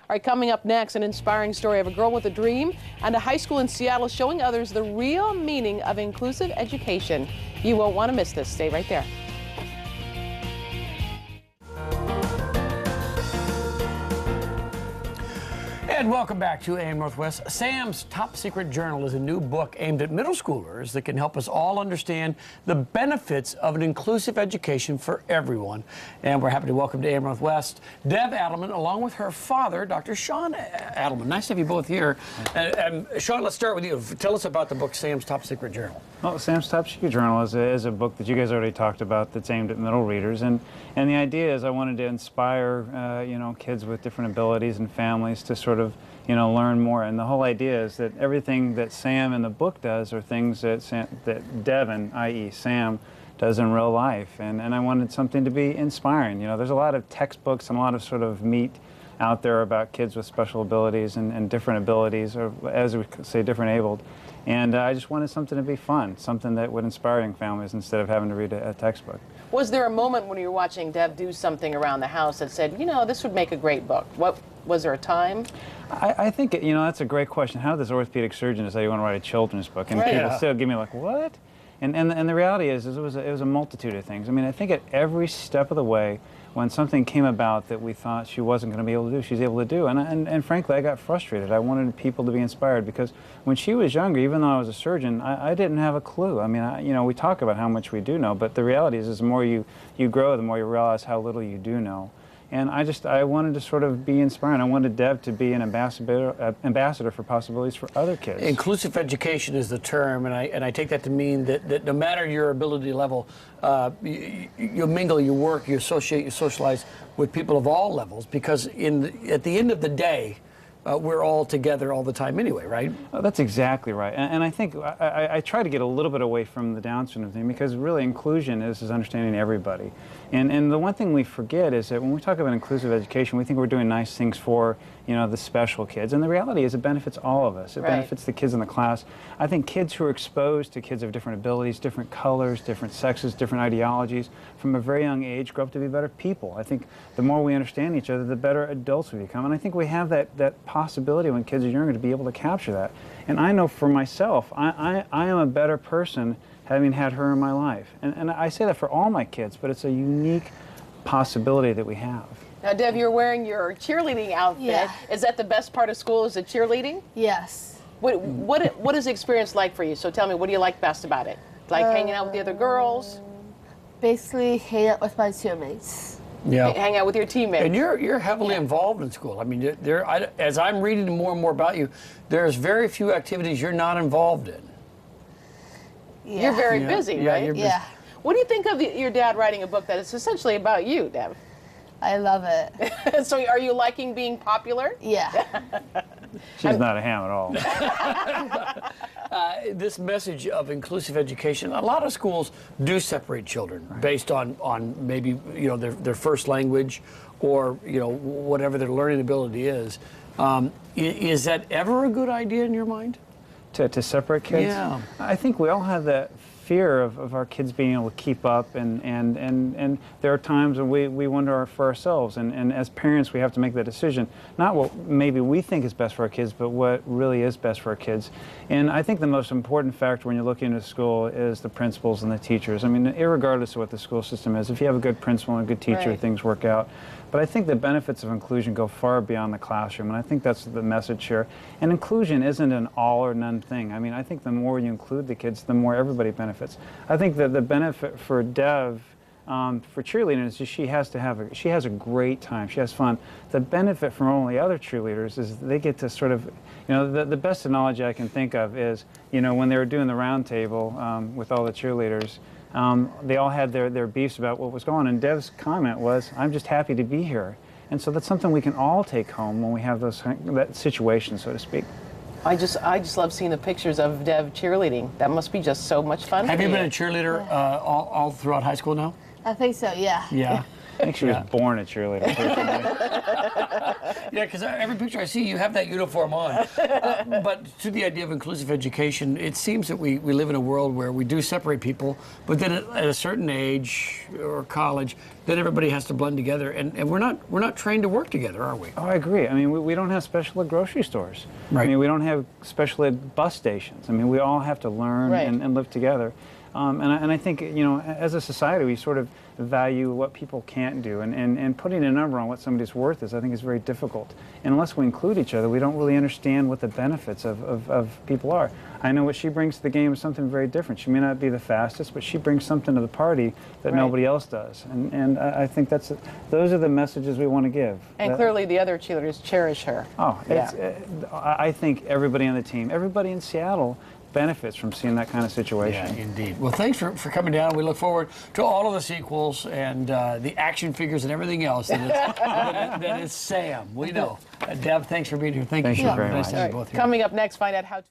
All right, coming up next, an inspiring story of a girl with a dream and a high school in Seattle showing others the real meaning of inclusive education. You won't want to miss this. Stay right there. And welcome back to AM Northwest. Sam's Top Secret Journal is a new book aimed at middle schoolers that can help us all understand the benefits of an inclusive education for everyone. And we're happy to welcome to AM Northwest Deb Adelman, along with her father, Dr. Sean Adelman. Nice to have you both here. And Sean, let's start with you. Tell us about the book Sam's Top Secret Journal. Well, Sam's Top Secret Journal is a book that you guys already talked about that's aimed at middle readers. And the idea is I wanted to inspire, kids with different abilities and families to sort of, learn more. And the whole idea is that everything that Sam in the book does are things that Devin, i.e. Sam, does in real life. And I wanted something to be inspiring. There's a lot of textbooks and a lot of sort of meat out there about kids with special abilities and different abilities, or as we say, different abled. And I just wanted something to be fun, something that would inspire young families instead of having to read a textbook. Was there a moment when you were watching Deb do something around the house that said, this would make a great book? Was there a time? I think, that's a great question. How does orthopedic surgeon decide you want to write a children's book? And people still give me like, what? And the reality is it was a multitude of things. I mean, I think at every step of the way, when something came about that we thought she wasn't going to be able to do, she's able to do. And frankly, I got frustrated. I wanted people to be inspired because when she was younger, even though I was a surgeon, I didn't have a clue. I mean, we talk about how much we do know, but the reality is the more you grow, the more you realize how little you do know. And I wanted to sort of be inspiring. I wanted Deb to be an ambassador for possibilities for other kids. Inclusive education is the term, and I take that to mean that no matter your ability level, you mingle, you work, you associate, you socialize with people of all levels, because at the end of the day, we're all together all the time anyway, right? Oh, that's exactly right. And I think I try to get a little bit away from the Down syndrome thing, because really inclusion is understanding everybody. And the one thing we forget is that when we talk about inclusive education, we think we're doing nice things for, the special kids. And the reality is it benefits all of us. It benefits the kids in the class. I think kids who are exposed to kids of different abilities, different colors, different sexes, different ideologies, from a very young age grow up to be better people. I think the more we understand each other, the better adults we become. And I think we have that possibility when kids are younger to be able to capture that. And I know for myself, I am a better person having had her in my life. And I say that for all my kids, but it's a unique possibility that we have. Now, Deb, you're wearing your cheerleading outfit. Yeah. Is that the best part of school, is the cheerleading? Yes. What is the experience like for you? So tell me, what do you like best about it? Like hanging out with the other girls? Basically, hang out with my teammates. Yeah. Hang out with your teammates. And you're heavily involved in school. I mean, as I'm reading more and more about you, there's very few activities you're not involved in. Yeah. You're very busy, right? You're busy. Yeah. What do you think of your dad writing a book that is essentially about you, Deb? I love it. So are you liking being popular? Yeah. She's not a ham at all. This message of inclusive education, a lot of schools do separate children based on maybe their first language or whatever their learning ability is. Is that ever a good idea in your mind? To separate kids? Yeah. I think we all have that fear of our kids being able to keep up, and there are times when we wonder for ourselves, and as parents we have to make that decision, not what maybe we think is best for our kids, but what really is best for our kids. And I think the most important factor when you're looking at school is the principals and the teachers. I mean, irregardless of what the school system is, if you have a good principal and a good teacher, things work out. But I think the benefits of inclusion go far beyond the classroom, and I think that's the message here. And inclusion isn't an all or none thing. I mean, I think the more you include the kids, the more everybody benefits. I think that the benefit for Dev, for cheerleading, is just she has a great time. She has fun. The benefit from all the other cheerleaders is they get to sort of, the best analogy I can think of is, when they were doing the round table with all the cheerleaders, they all had their beefs about what was going on, and Dev's comment was, "I'm just happy to be here." And so that's something we can all take home when we have that situation, so to speak. I just love seeing the pictures of Deb cheerleading. That must be just so much fun. Have you been a cheerleader all throughout high school now? I think so, yeah. Yeah. I think she was born a cheerleader. Yeah, because every picture I see, you have that uniform on. But to the idea of inclusive education, it seems that we live in a world where we do separate people, but then at a certain age or college, then everybody has to blend together, and we're not trained to work together, are we? Oh, I agree. I mean, we don't have special ed grocery stores. Right. I mean, we don't have special ed bus stations. I mean, we all have to learn Right. and live together. And I think, you know, as a society, we sort of value what people can't do. And putting a number on what somebody's worth is, I think, is very difficult. And unless we include each other, we don't really understand what the benefits of people are. I know what she brings to the game is something very different. She may not be the fastest, but she brings something to the party that Right. nobody else does. And I think those are the messages we want to give. And clearly the other cheerleaders cherish her. Oh, Yeah. I think everybody on the team, everybody in Seattle, benefits from seeing that kind of situation. Yeah, indeed. Well, thanks for coming down. We look forward to all of the sequels and the action figures and everything else that is Sam. We know. Deb, thanks for being here. Thank Thank you, you Sean. very Nice much. to have you both here. Coming up next, find out how to